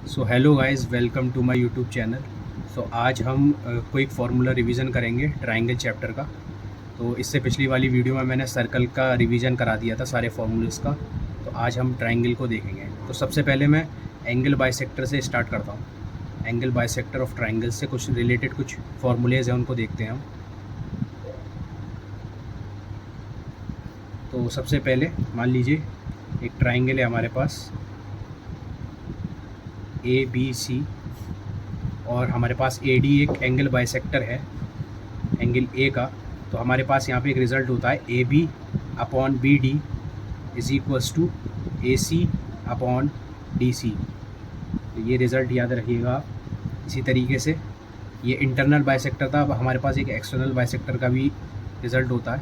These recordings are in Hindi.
So hello guys, welcome to my YouTube channel. So आज हम क्विक फार्मूला रिवीजन करेंगे ट्रायंगल चैप्टर का। तो इससे पिछली वाली वीडियो में मैंने सर्कल का रिवीजन करा दिया था, सारे फार्मूलेस का। तो आज हम ट्रायंगल को देखेंगे। तो सबसे पहले मैं एंगल बाइसेक्टर से स्टार्ट करता हूँ। एंगल बाइसेक्टर ऑफ ट्रायंगल से कुछ रिलेटेड कुछ फार्मूलेज हैं, उनको देखते हैं हम। तो सबसे पहले मान लीजिए एक ट्रायंगल है हमारे पास ABC, और हमारे पास AD एक एंगल बाइसेक्टर है एंगल A का। तो हमारे पास यहाँ पे एक रिज़ल्ट होता है AB upon BD is equals to AC upon DC। तो ये रिज़ल्ट याद रखिएगा। इसी तरीके से ये इंटरनल बाइसेक्टर था। अब हमारे पास एक एक्सटर्नल बाइसेक्टर का भी रिज़ल्ट होता है।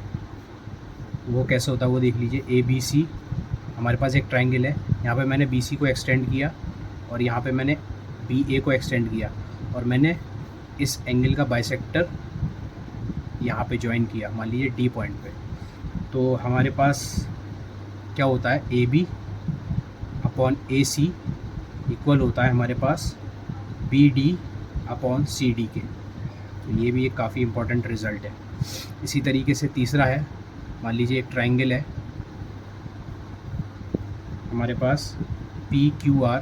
वो कैसे होता है वो देख लीजिए। ABC हमारे पास एक ट्रायंगल है, यहाँ पे मैंने BC को एक्सटेंड किया और यहाँ पे मैंने BA को एक्सटेंड किया, और मैंने इस एंगल का बाइसेक्टर यहाँ पे ज्वाइन किया, मान लीजिए D पॉइंट पे। तो हमारे पास क्या होता है, AB अपॉन AC इक्वल होता है हमारे पास BD अपॉन CD के। तो ये भी एक काफ़ी इम्पोर्टेंट रिज़ल्ट है। इसी तरीके से तीसरा है, मान लीजिए एक ट्रायंगल है हमारे पास PQR,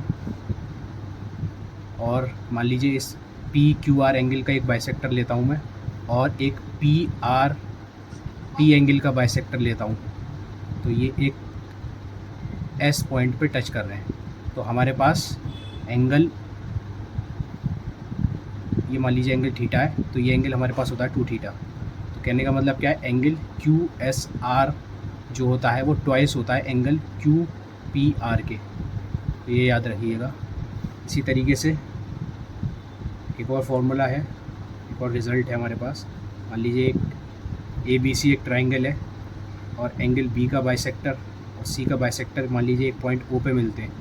और मान लीजिए इस PQR एंगल का एक बाइसेक्टर लेता हूँ मैं, और एक PRT एंगल का बाइसेक्टर लेता हूँ। तो ये एक S पॉइंट पे टच कर रहे हैं। तो हमारे पास एंगल, ये मान लीजिए एंगल थीटा है, तो ये एंगल हमारे पास होता है 2 थीटा। तो कहने का मतलब क्या है, एंगल QSR जो होता है वो ट्वाइस होता है एंगल QPR के। तो ये याद रखिएगा। इसी तरीके से एक और फार्मूला है, एक और रिज़ल्ट है हमारे पास। मान लीजिए एक ABC एक ट्रायंगल है, और एंगल B का बाइसेक्टर और C का बाइसेक्टर मान लीजिए एक पॉइंट O पे मिलते हैं।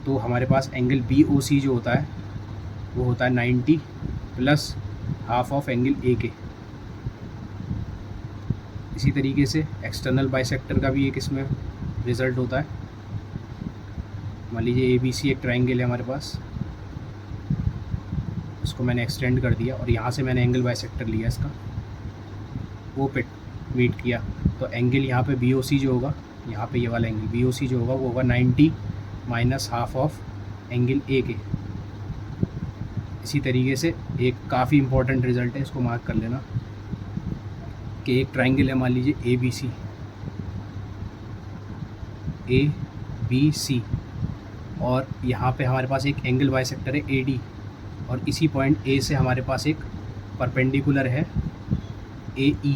तो हमारे पास एंगल BOC जो होता है वो होता है 90 plus half of angle A के। इसी तरीके से एक्सटर्नल बाइसेक्टर का भी एक इसमें रिज़ल्ट होता है। मान लीजिए ABC एक ट्रायंगल है हमारे पास, उसको मैंने एक्सटेंड कर दिया, और यहाँ से मैंने एंगल बाइसेक्टर लिया, इसका वो पे मीट किया। तो एंगल यहाँ पे BOC जो होगा, यहाँ पे ये वाला एंगल BOC जो होगा वो होगा 90 minus half of angle A के। इसी तरीके से एक काफ़ी इम्पोर्टेंट रिज़ल्ट है, इसको मार्क कर लेना, कि एक ट्रायंगल है मान लीजिए ABC, और यहाँ पे हमारे पास एक एंगल बाइसेक्टर है AD, और इसी पॉइंट A से हमारे पास एक परपेंडिकुलर है AE।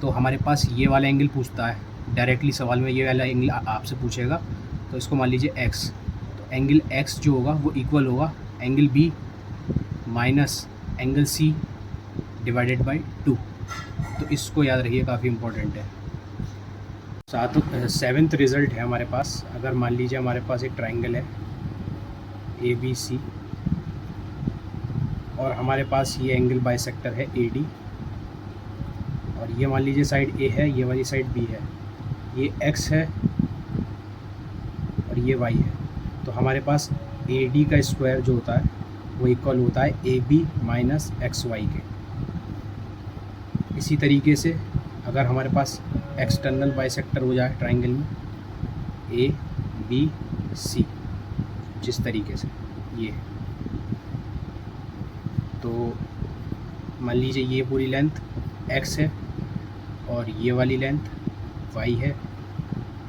तो हमारे पास ये वाला एंगल पूछता है डायरेक्टली सवाल में, ये वाला एंगल आपसे पूछेगा। तो इसको मान लीजिए X। तो एंगल X जो होगा वो इक्वल होगा angle B minus angle C divided by 2। तो इसको याद रखिए, काफ़ी इम्पोर्टेंट है। सेवेंथ रिज़ल्ट है हमारे पास। अगर मान लीजिए हमारे पास एक ट्रायंगल है ABC, और हमारे पास ये एंगल बाइसेक्टर है AD, और ये मान लीजिए साइड A है, ये वाली साइड B है, ये X है और ये Y है। तो हमारे पास AD का स्क्वायर जो होता है वो इक्वल होता है AB माइनस XY के। इसी तरीके से अगर हमारे पास एक्सटर्नल बाइसेक्टर हो जाए ट्रायंगल में ABC, जिस तरीके से ये, तो मान लीजिए ये पूरी लेंथ X है और ये वाली लेंथ Y है,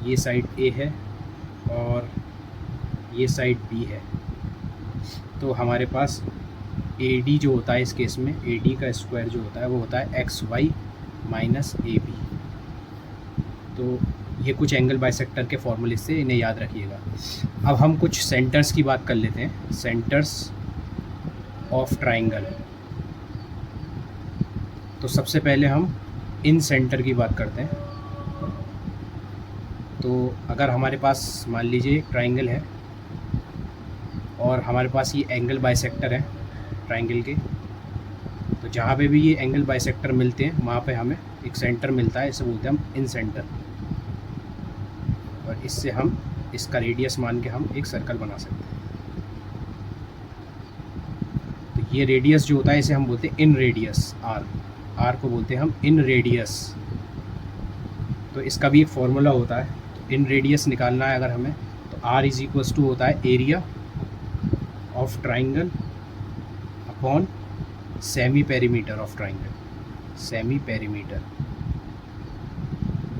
ये साइड A है और ये साइड B है। तो हमारे पास AD जो होता है इस केस में, AD का स्क्वायर जो होता है वो होता है XY माइनस AB। तो ये कुछ एंगल बाइसेक्टर के फॉर्मूले से इन्हें याद रखिएगा। अब हम कुछ सेंटर्स की बात कर लेते हैं, सेंटर्स ऑफ ट्रायंगल। तो सबसे पहले हम इन सेंटर की बात करते हैं। तो अगर हमारे पास मान लीजिए एक ट्रायंगल है और हमारे पास ये एंगल बाइसेक्टर है ट्रायंगल के, तो जहाँ पे भी ये एंगल बाइसेक्टर मिलते हैं वहाँ पे हमें एक सेंटर मिलता है, इसे बोलते हैं हम इन सेंटर, और इससे हम इसका रेडियस मान के हम एक सर्कल बना सकते हैं। तो ये रेडियस जो होता है इसे हम बोलते हैं इन रेडियस, आर को बोलते हैं हम इन रेडियस। तो इसका भी एक फॉर्मूला होता है। तो इन रेडियस निकालना है अगर हमें, तो आर इज इक्वल्स टू होता है area of triangle upon semi perimeter of triangle, semi perimeter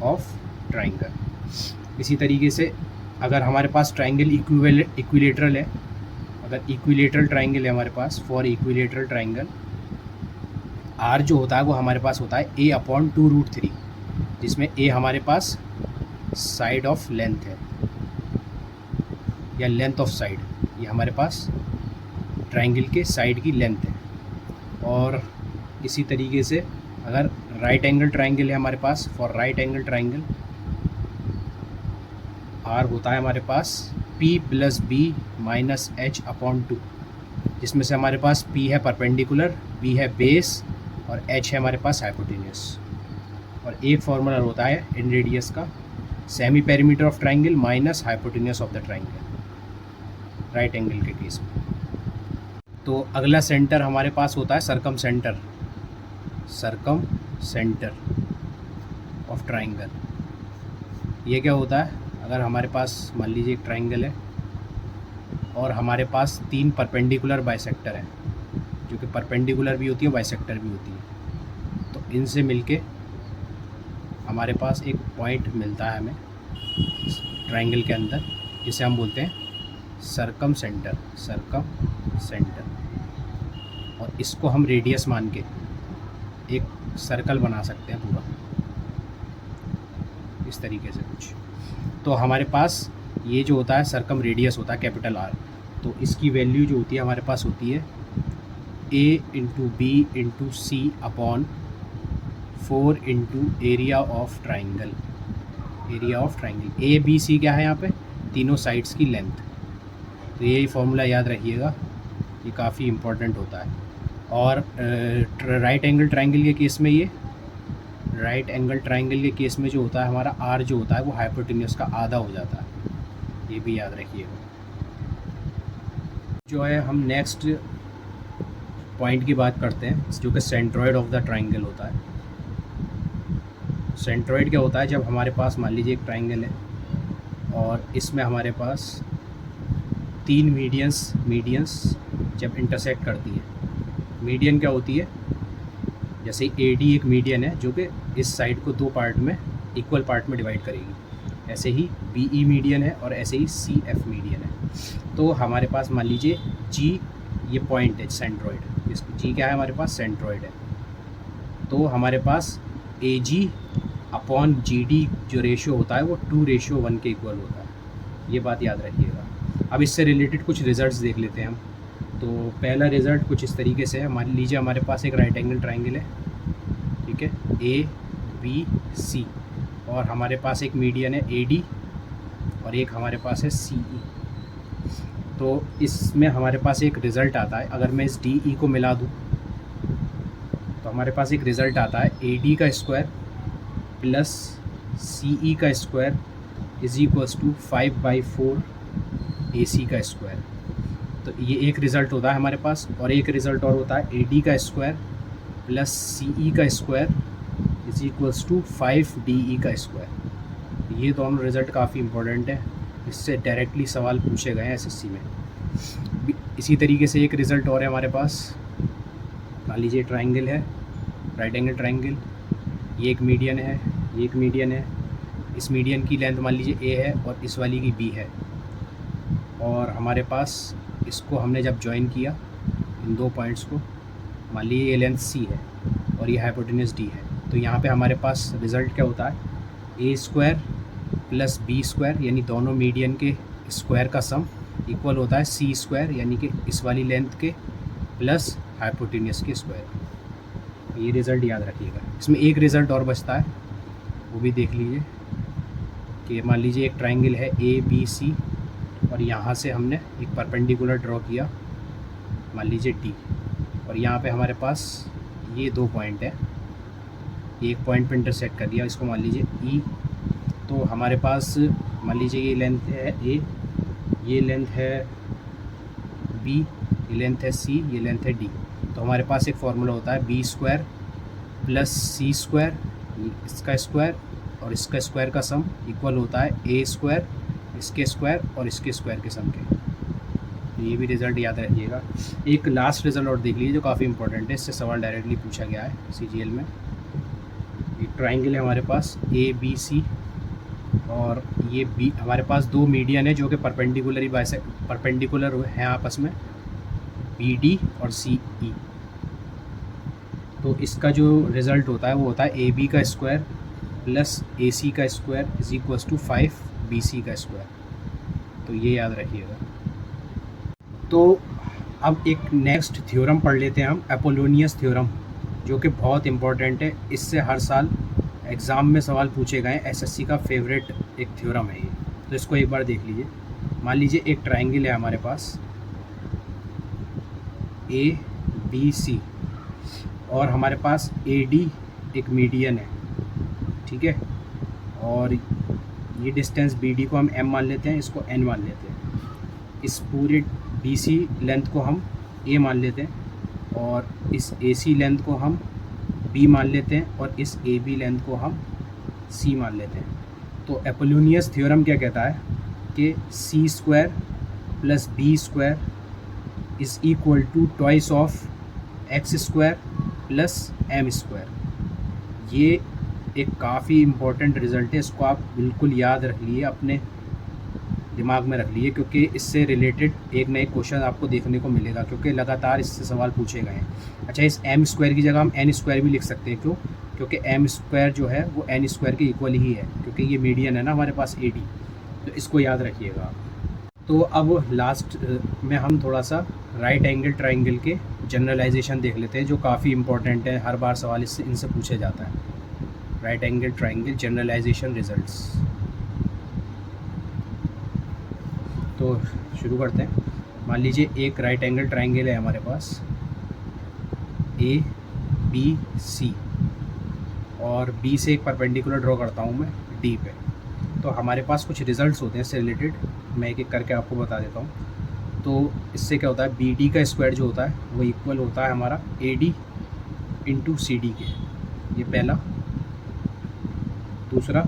of triangle. इसी तरीके से अगर हमारे पास ट्राइंगल इक्विलेटरल है, अगर इक्विलेटरल ट्राइंगल है हमारे पास, फॉर इक्विलेटरल ट्राइंगल आर जो होता है वो हमारे पास होता है ए अपॉन 2√3, जिसमें ए हमारे पास साइड ऑफ लेंथ है या लेंथ ऑफ साइड, ये हमारे पास ट्राइंगल के साइड की लेंथ है। और इसी तरीके से अगर राइट एंगल ट्राइंगल है हमारे पास, for right angle triangle R होता है हमारे पास P + B - H अपॉन 2, जिसमें से हमारे पास P है परपेंडिकुलर, B है बेस और H है हमारे पास हाइपोटेन्यूस। और एक फार्मूला होता है इन रेडियस का, semi perimeter of triangle minus hypotenuse of the triangle right angle के केस में। तो अगला सेंटर हमारे पास होता है सरकम सेंटर ऑफ ट्राइंगल। ये क्या होता है, अगर हमारे पास मान लीजिए एक ट्राइंगल है और हमारे पास 3 परपेंडिकुलर बाइसेक्टर हैं, जो कि परपेंडिकुलर भी होती है बाइसेक्टर भी होती है। तो इनसे मिलके हमारे पास एक पॉइंट मिलता है हमें ट्राइंगल के अंदर, जिसे हम बोलते हैं सरकम सेंटर। और इसको हम रेडियस मान के एक सर्कल बना सकते हैं पूरा, इस तरीके से कुछ। तो हमारे पास ये जो होता है सरकम रेडियस होता है कैपिटल आर। तो इसकी वैल्यू जो होती है हमारे पास होती है A × B × C upon 4 × area of triangle. A B C क्या है यहाँ पे, तीनों साइड्स की लेंथ। तो यही फॉर्मूला याद रखिएगा, ये काफ़ी इम्पोर्टेंट होता है। और राइट एंगल ट्राइंगल के केस में केस में जो होता है हमारा आर जो होता है वो हाइपोटेन्यूस का आधा हो जाता है, ये भी याद रखिएगा। जो है हम नेक्स्ट पॉइंट की बात करते हैं, जो कि सेंट्रॉइड ऑफ द ट्राइंगल होता है। सेंट्रॉइड क्या होता है, जब हमारे पास मान लीजिए एक ट्राइंगल है और इसमें हमारे पास 3 मीडियंस जब इंटरसेक्ट करती है। मीडियन क्या होती है, जैसे AD एक मीडियन है जो कि इस साइड को 2 पार्ट में इक्वल पार्ट में डिवाइड करेगी, ऐसे ही BE मीडियन है और ऐसे ही CF मीडियन है। तो हमारे पास मान लीजिए G ये पॉइंट है सेंट्रॉइड, इसको G क्या है हमारे पास सेंट्रॉइड है। तो हमारे पास AG अपॉन GD जो रेशियो होता है वो 2:1 के इक्वल होता है, ये बात याद रखिएगा। अब इससे रिलेटेड कुछ रिजल्ट्स देख लेते हैं हम। तो पहला रिज़ल्ट कुछ इस तरीके से है, मान लीजिए हमारे पास एक राइट एंगल ट्राइंगल है, ठीक है, ABC, और हमारे पास एक मीडियन है AD और एक हमारे पास है CE। तो इसमें हमारे पास एक रिज़ल्ट आता है, अगर मैं इस DE को मिला दूँ तो हमारे पास एक रिज़ल्ट आता है AD का स्क्वायर प्लस CE का square is equals to 5/4 AC का स्क्वायर। तो ये एक रिज़ल्ट होता है हमारे पास। और एक रिज़ल्ट और होता है AD का स्क्वायर प्लस CE का square is equals to 5DE का स्क्वायर। ये दोनों रिज़ल्ट काफ़ी इंपॉर्टेंट है, इससे डायरेक्टली सवाल पूछे गए हैं SSC में। इसी तरीके से एक रिज़ल्ट और है हमारे पास, मान लीजिए ट्राइंगल है, राइट एंगल ट्राइंगल, ये एक मीडियन है, ये एक मीडियन है, इस मीडियन की लेंथ मान लीजिए A है और इस वाली की B है। और हमारे पास इसको हमने जब ज्वाइन किया इन 2 पॉइंट्स को, मान लीजिए ये लेंथ C है और ये हाइपोटेन्यूस D है। तो यहाँ पे हमारे पास रिज़ल्ट क्या होता है, A² प्लस B² यानी दोनों मीडियन के स्क्वायर का सम इक्वल होता है C² यानी कि इस वाली लेंथ के प्लस हाइपोटेन्यूस के स्क्वायर। ये रिज़ल्ट याद रखिएगा। इसमें एक रिज़ल्ट और बचता है, वो भी देख लीजिए कि मान लीजिए एक ट्राइंगल है ABC और यहाँ से हमने एक परपेंडिकुलर ड्रॉ किया, मान लीजिए D, और यहाँ पे हमारे पास ये 2 पॉइंट है, एक पॉइंट पे इंटरसेक्ट कर दिया, इसको मान लीजिए E। तो हमारे पास मान लीजिए ये लेंथ है ए, ये लेंथ है बी, ये लेंथ है सी, ये लेंथ है डी। तो हमारे पास एक फार्मूला होता है बी स्क्वायर प्लस सी स्क्वायर, इसका स्क्वायर और इसका स्क्वायर का सम इक्वल होता है ए स्क्वायर, इसके स्क्वायर और इसके स्क्वायर के सम के। तो ये भी रिज़ल्ट याद रखिएगा। एक लास्ट रिज़ल्ट और देख लीजिए जो काफ़ी इंपॉर्टेंट है, इससे सवाल डायरेक्टली पूछा गया है CGL में। एक ट्राइंगल है हमारे पास ABC और ये बी, हमारे पास दो मीडियन है जो कि परपेंडिकुलर हैं आपस में, BD और CE। तो इसका जो रिज़ल्ट होता है वो होता है AB का स्क्वायर प्लस AC का square is equals to 5 BC का स्क्वायर। तो ये याद रखिएगा। तो अब एक नेक्स्ट थ्योरम पढ़ लेते हैं हम, अपोलोनियस थ्योरम, जो कि बहुत इंपॉर्टेंट है। इससे हर साल एग्ज़ाम में सवाल पूछे गए, SSC का फेवरेट एक थ्योरम है ये। तो इसको एक बार देख लीजिए। मान लीजिए एक ट्राइंगल है हमारे पास ABC और हमारे पास AD एक मीडियन है, ठीक है। और ये डिस्टेंस BD को हम M मान लेते हैं, इसको N मान लेते हैं। इस पूरे BC लेंथ को हम A मान लेते हैं और इस AC लेंथ को हम B मान लेते हैं और इस AB लेंथ को हम C मान लेते हैं। तो अपोलोनियस थ्योरम क्या कहता है कि C square plus B square is equal to twice of X square plus M square. ये एक काफ़ी इम्पोर्टेंट रिज़ल्ट है, इसको आप बिल्कुल याद रख लिए, अपने दिमाग में रख लिए, क्योंकि इससे रिलेटेड एक ना एक क्वेश्चन आपको देखने को मिलेगा, क्योंकि लगातार इससे सवाल पूछे गए हैं। अच्छा, इस M स्क्वायर की जगह हम N स्क्वायर भी लिख सकते हैं, क्यों? क्योंकि M स्क्वायर जो है वो N स्क्वायर के इक्वल ही है, क्योंकि ये मीडियन है ना हमारे पास AD। तो इसको याद रखिएगा। तो अब लास्ट में हम थोड़ा सा राइट एंगल ट्राइंगल के जनरलाइजेशन देख लेते हैं, जो काफ़ी इंपॉर्टेंट है, हर बार सवाल इनसे पूछे जाता है। Right angle triangle generalization results. तो शुरू करते हैं। मान लीजिए एक राइट एंगल ट्राइंगल है हमारे पास ABC और B से एक परपेंडिकुलर ड्रॉ करता हूँ मैं D पे। तो हमारे पास कुछ रिजल्ट्स होते हैं इससे रिलेटेड, मैं एक एक करके आपको बता देता हूँ। तो इससे क्या होता है, BD का स्क्वायर जो होता है वो इक्वल होता है हमारा AD इंटू CD के, ये पहला। दूसरा,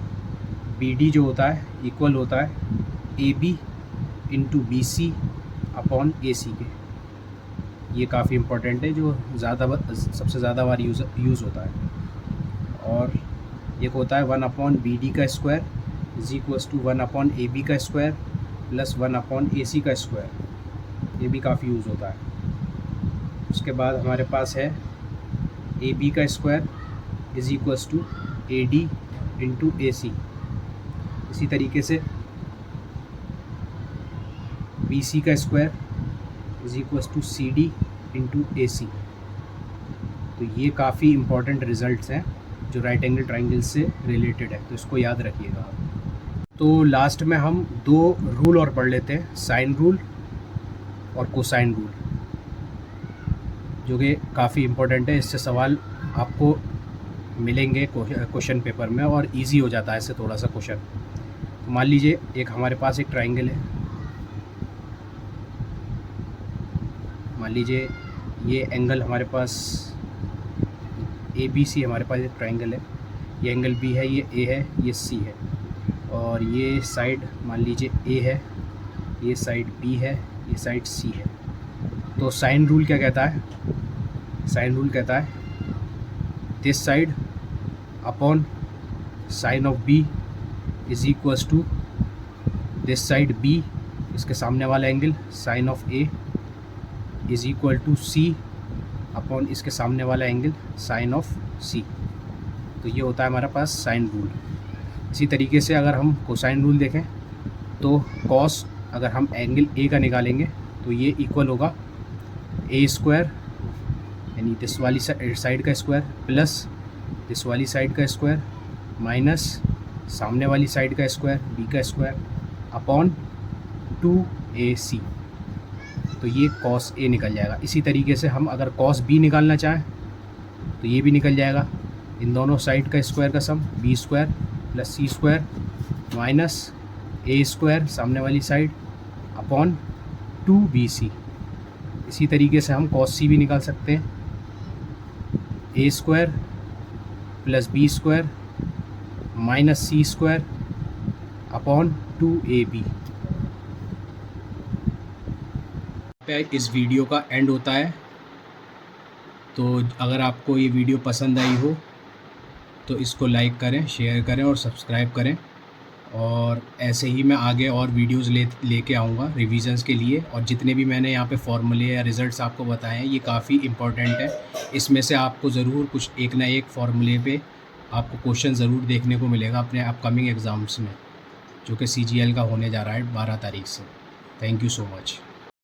BD जो होता है इक्वल होता है AB into BC upon AC के। ये काफ़ी इम्पोर्टेंट है, जो सबसे ज़्यादा बार यूज़ होता है। और एक होता है 1 अपॉन BD का square is equals to 1 upon AB का स्क्वायर प्लस 1 अपॉन AC का स्क्वायर। ये भी काफ़ी यूज़ होता है। उसके बाद हमारे पास है AB का square is equals to AD into AC। इसी तरीके से BC का square is equals to CD into AC। तो ये काफ़ी इम्पॉर्टेंट रिजल्ट्स हैं जो राइट एंगल ट्राइंगल से रिलेटेड है, तो इसको याद रखिएगा। तो लास्ट में हम दो रूल और पढ़ लेते हैं, साइन रूल और कोसाइन रूल, जो कि काफ़ी इम्पोर्टेंट है। इससे सवाल आपको मिलेंगे क्वेश्चन पेपर में और इजी हो जाता है इससे थोड़ा सा क्वेश्चन। तो मान लीजिए एक हमारे पास एक ट्राइंगल है, मान लीजिए ये एंगल हमारे पास ABC हमारे पास एक ट्राइंगल है, ये एंगल B है, ये A है, ये C है, और ये साइड मान लीजिए A है, ये साइड B है, ये साइड C है। तो साइन रूल क्या कहता है? साइन रूल कहता है this side upon sine of B is equals to this side B, इसके सामने वाला angle sine of A is equal to C upon इसके सामने वाला एंगल साइन ऑफ C। तो ये होता है हमारे पास साइन रूल। इसी तरीके से अगर हम कोसाइन रूल देखें तो कॉस, अगर हम एंगल A का निकालेंगे तो ये इक्वल होगा A स्क्वायर, यानी दिस वाली साइड का स्क्वायर प्लस दिस वाली साइड का स्क्वायर माइनस सामने वाली साइड का स्क्वायर B का स्क्वायर अपॉन 2AC। तो ये कॉस A निकल जाएगा। इसी तरीके से हम अगर कॉस B निकालना चाहें तो ये भी निकल जाएगा, इन दोनों साइड का स्क्वायर का sum B square plus C square minus A square सामने वाली साइड अपॉन 2BC। इसी तरीके से हम cos C भी निकाल सकते हैं, A square plus B square minus C square upon 2AB। इस वीडियो का एंड होता है। तो अगर आपको ये वीडियो पसंद आई हो तो इसको लाइक करें, शेयर करें और सब्सक्राइब करें। और ऐसे ही मैं आगे और वीडियोस लेके आऊँगा रिवीजन्स के लिए। और जितने भी मैंने यहाँ पे फॉर्मूले या रिज़ल्ट्स आपको बताए हैं ये काफ़ी इम्पोर्टेंट है। इसमें से आपको ज़रूर कुछ एक ना एक फॉर्मूले पे आपको क्वेश्चन ज़रूर देखने को मिलेगा अपने अपकमिंग एग्ज़ाम्स में, जो कि CGL का होने जा रहा है 12 तारीख से। Thank you so much.